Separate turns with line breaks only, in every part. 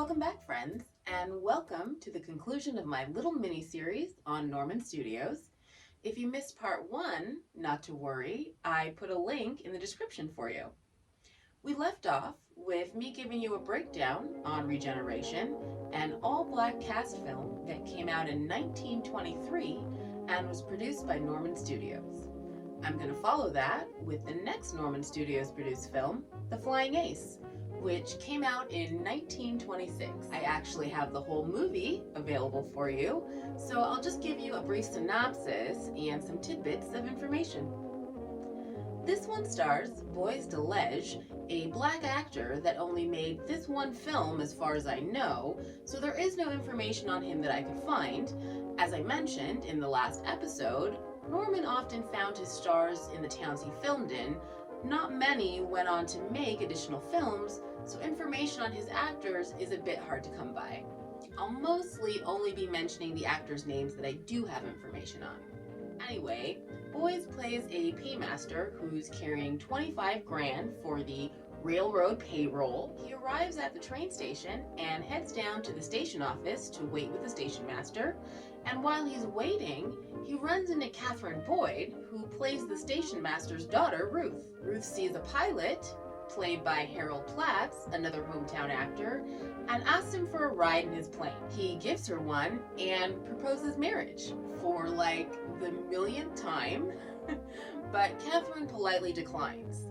Welcome back, friends, and welcome to the conclusion of my little mini-series on Norman Studios. If you missed part 1, not to worry, I put a link in the description for you. We left off with me giving you a breakdown on Regeneration, an all-black cast film that came out in 1923 and was produced by Norman Studios. I'm going to follow that with the next Norman Studios produced film, The Flying Ace, which came out in 1926. I actually have the whole movie available for you, so I'll just give you a brief synopsis and some tidbits of information. This one stars Boyce DeLege, a black actor that only made this one film as far as I know, so there is no information on him that I could find. As I mentioned in the last episode, Norman often found his stars in the towns he filmed in. Not many went on to make additional films, so information on his actors is a bit hard to come by. I'll mostly only be mentioning the actors' names that I do have information on. Anyway, Boyce plays a paymaster who's carrying 25 grand for the railroad payroll. He arrives at the train station and heads down to the station office to wait with the station master. And while he's waiting, he runs into Catherine Boyd, who plays the station master's daughter, Ruth. Ruth sees a pilot, played by Harold Platts, another hometown actor, and asks him for a ride in his plane. He gives her one and proposes marriage for like the millionth time, but Catherine politely declines.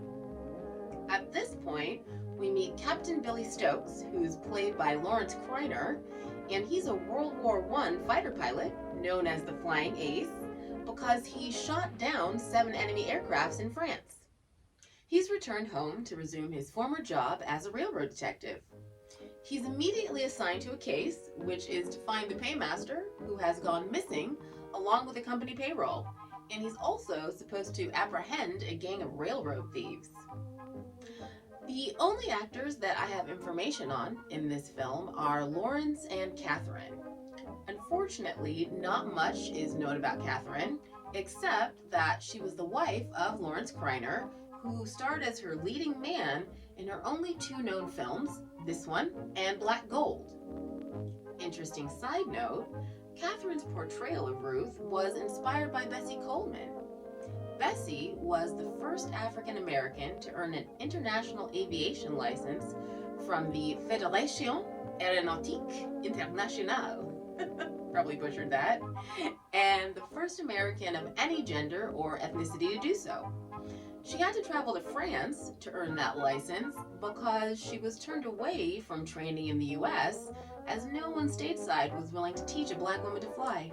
At this point, we meet Captain Billy Stokes, who's played by Lawrence Kreiner, and he's a World War I fighter pilot known as the Flying Ace because he shot down 7 enemy aircrafts in France. He's returned home to resume his former job as a railroad detective. He's immediately assigned to a case, which is to find the paymaster who has gone missing along with the company payroll, and he's also supposed to apprehend a gang of railroad thieves. The only actors that I have information on in this film are Lawrence and Catherine. Unfortunately, not much is known about Catherine, except that she was the wife of Lawrence Kreiner, who starred as her leading man in her only 2 known films, this one and Black Gold. Interesting side note, Catherine's portrayal of Ruth was inspired by Bessie Coleman. Bessie was the first African American to earn an international aviation license from the Fédération Aéronautique Internationale. Probably butchered that. And the first American of any gender or ethnicity to do so. She had to travel to France to earn that license because she was turned away from training in the US as no one stateside was willing to teach a black woman to fly.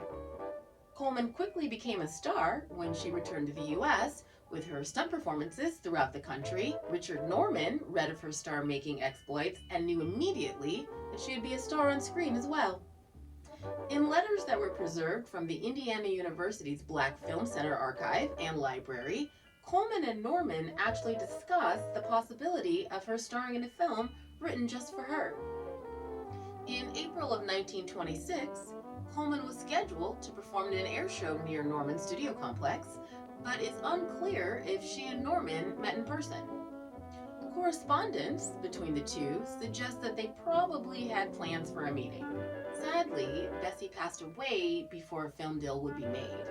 Coleman quickly became a star when she returned to the US with her stunt performances throughout the country. Richard Norman read of her star-making exploits and knew immediately that she would be a star on screen as well. In letters that were preserved from the Indiana University's Black Film Center archive and library, Coleman and Norman actually discussed the possibility of her starring in a film written just for her. In April of 1926, Coleman was scheduled to perform in an air show near Norman's studio complex, but it's unclear if she and Norman met in person. Correspondence between the two suggests that they probably had plans for a meeting. Sadly, Bessie passed away before a film deal would be made.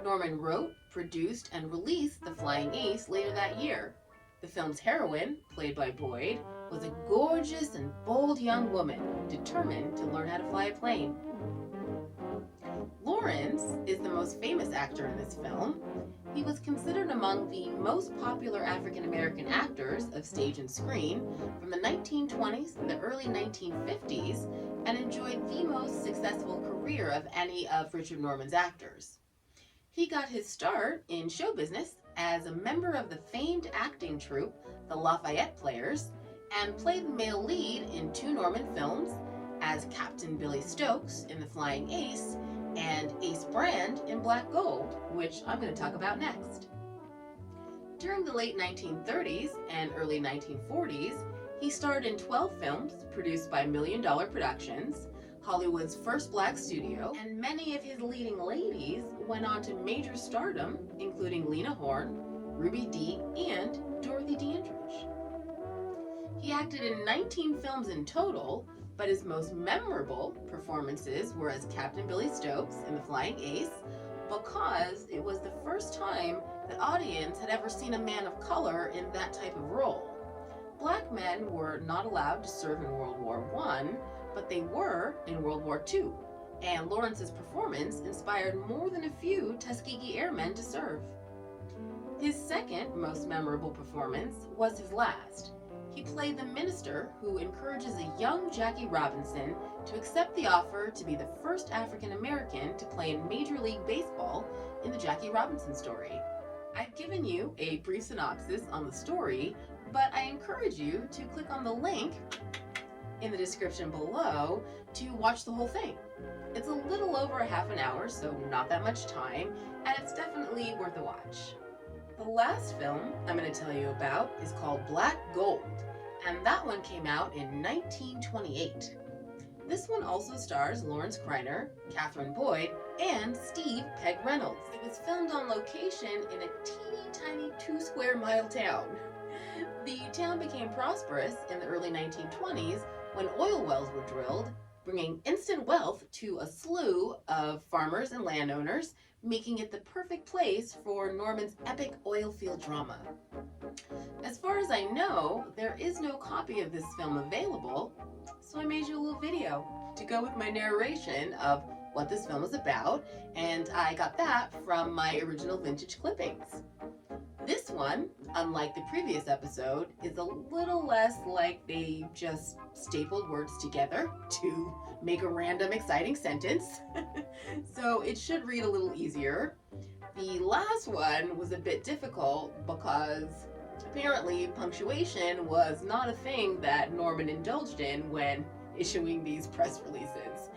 Norman wrote, produced, and released The Flying Ace later that year. The film's heroine, played by Boyd, was a gorgeous and bold young woman determined to learn how to fly a plane. Lawrence is the most famous actor in this film. He was considered among the most popular African American actors of stage and screen from the 1920s and the early 1950s and enjoyed the most successful career of any of Richard Norman's actors. He got his start in show business as a member of the famed acting troupe, the Lafayette Players, and played the male lead in 2 Norman films as Captain Billy Stokes in The Flying Ace and Ace Brand in Black Gold, which I'm going to talk about next. During the late 1930s and early 1940s, he starred in 12 films produced by Million Dollar Productions, Hollywood's first black studio, and many of his leading ladies went on to major stardom, including Lena Horne, Ruby Dee, and Dorothy Dandridge. He acted in 19 films in total, but his most memorable performances were as Captain Billy Stokes in The Flying Ace, because it was the first time the audience had ever seen a man of color in that type of role. Black men were not allowed to serve in World War I, but they were in World War II, and Lawrence's performance inspired more than a few Tuskegee Airmen to serve. His second most memorable performance was his last. He played the minister who encourages a young Jackie Robinson to accept the offer to be the first African American to play in Major League Baseball in the Jackie Robinson story. I've given you a brief synopsis on the story, but I encourage you to click on the link in the description below to watch the whole thing. It's a little over a half an hour, so not that much time, and it's definitely worth a watch. The last film I'm going to tell you about is called Black Gold, and that one came out in 1928. This one also stars Lawrence Kreiner, Catherine Boyd, and Steve Peg Reynolds. It was filmed on location in a teeny tiny 2-square-mile town. The town became prosperous in the early 1920s when oil wells were drilled, bringing instant wealth to a slew of farmers and landowners, making it the perfect place for Norman's epic oil field drama. As far as I know, there is no copy of this film available, so I made you a little video to go with my narration of what this film is about, and I got that from my original vintage clippings. This one, unlike the previous episode, is a little less like they just stapled words together to make a random exciting sentence. So it should read a little easier. The last one was a bit difficult because apparently punctuation was not a thing that Norman indulged in when issuing these press releases.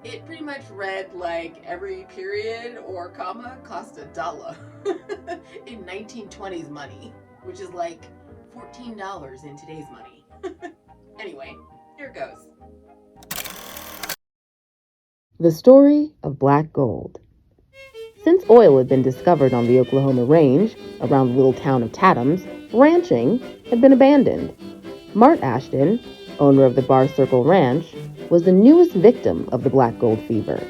It pretty much read like every period or comma cost $1 in 1920s money, which is like $14 in today's money. Anyway, here it goes.
The story of Black Gold. Since oil had been discovered on the Oklahoma Range around the little town of Tatum's, ranching had been abandoned. Mart Ashton, owner of the Bar Circle Ranch, was the newest victim of the black gold fever.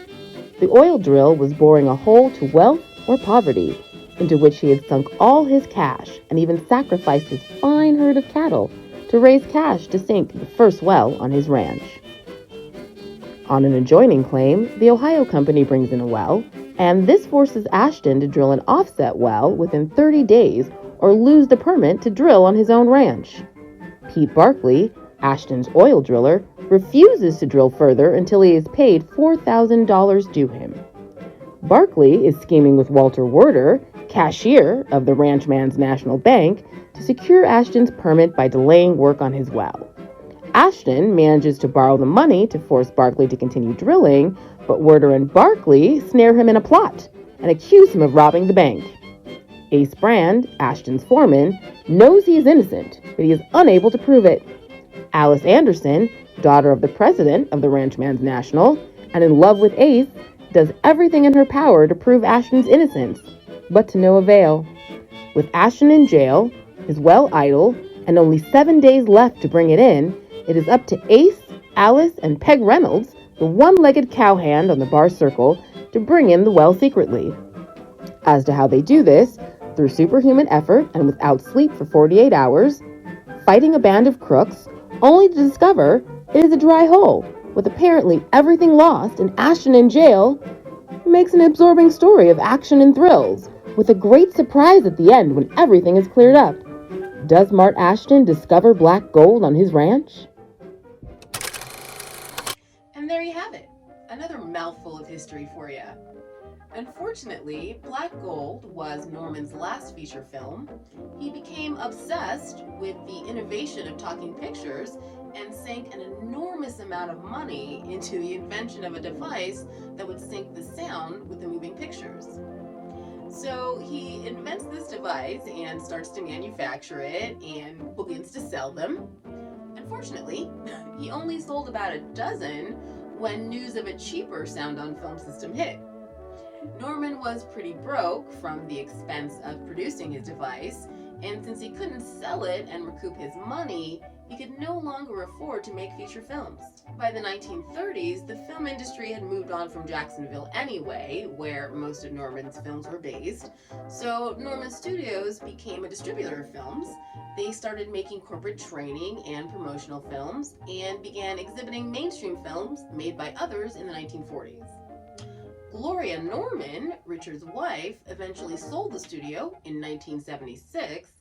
The oil drill was boring a hole to wealth or poverty, into which he had sunk all his cash and even sacrificed his fine herd of cattle to raise cash to sink the first well on his ranch. On an adjoining claim, the Ohio Company brings in a well, and this forces Ashton to drill an offset well within 30 days or lose the permit to drill on his own ranch. Pete Barkley, Ashton's oil driller, refuses to drill further until he is paid $4,000 due him. Barkley is scheming with Walter Werder, cashier of the Ranchman's National Bank, to secure Ashton's permit by delaying work on his well. Ashton manages to borrow the money to force Barkley to continue drilling, but Werder and Barkley snare him in a plot and accuse him of robbing the bank. Ace Brand, Ashton's foreman, knows he is innocent, but he is unable to prove it. Alice Anderson, daughter of the president of the Ranchman's National, and in love with Ace, does everything in her power to prove Ashton's innocence, but to no avail. With Ashton in jail, his well idle, and only 7 days left to bring it in, it is up to Ace, Alice, and Peg Reynolds, the one-legged cowhand on the Bar Circle, to bring in the well secretly. As to how they do this, through superhuman effort and without sleep for 48 hours, fighting a band of crooks, only to discover it is a dry hole, with apparently everything lost and Ashton in jail, makes an absorbing story of action and thrills, with a great surprise at the end when everything is cleared up. Does Mart Ashton discover black gold on his ranch?
And there you have it, another mouthful of history for you. Unfortunately, Black Gold was Norman's last feature film. He became obsessed with the innovation of talking pictures and sank an enormous amount of money into the invention of a device that would sync the sound with the moving pictures. So he invents this device and starts to manufacture it and begins to sell them. Unfortunately, he only sold about a dozen when news of a cheaper sound on film system hit. Norman was pretty broke from the expense of producing his device, And since he couldn't sell it and recoup his money, he could no longer afford to make feature films. By the 1930s, the film industry had moved on from Jacksonville anyway, where most of Norman's films were based, so Norman Studios became a distributor of films. They started making corporate training and promotional films, and began exhibiting mainstream films made by others in the 1940s. Gloria Norman, Richard's wife, eventually sold the studio in 1976,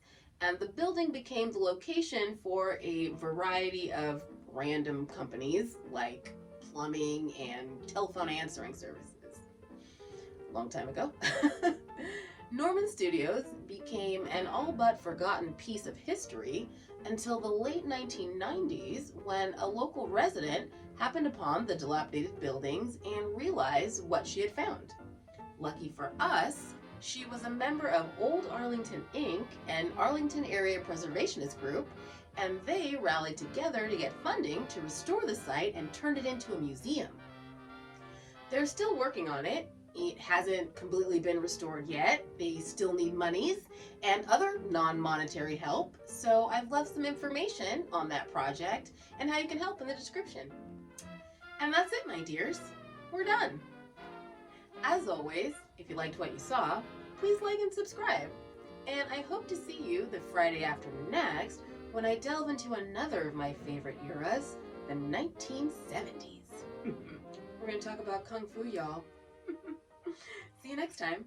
and the building became the location for a variety of random companies like plumbing and telephone answering services. Long time ago. Norman Studios became an all but forgotten piece of history until the late 1990s, when a local resident happened upon the dilapidated buildings and realized what she had found. Lucky for us, she was a member of Old Arlington Inc., an Arlington area preservationist group, and they rallied together to get funding to restore the site and turn it into a museum. They're still working on it. It hasn't completely been restored yet. They still need monies and other non-monetary help, so I've left some information on that project and how you can help in the description. And that's it, my dears. We're done. As always, if you liked what you saw, please like and subscribe. And I hope to see you the Friday after next, when I delve into another of my favorite eras, the 1970s. We're going to talk about Kung Fu, y'all. See you next time.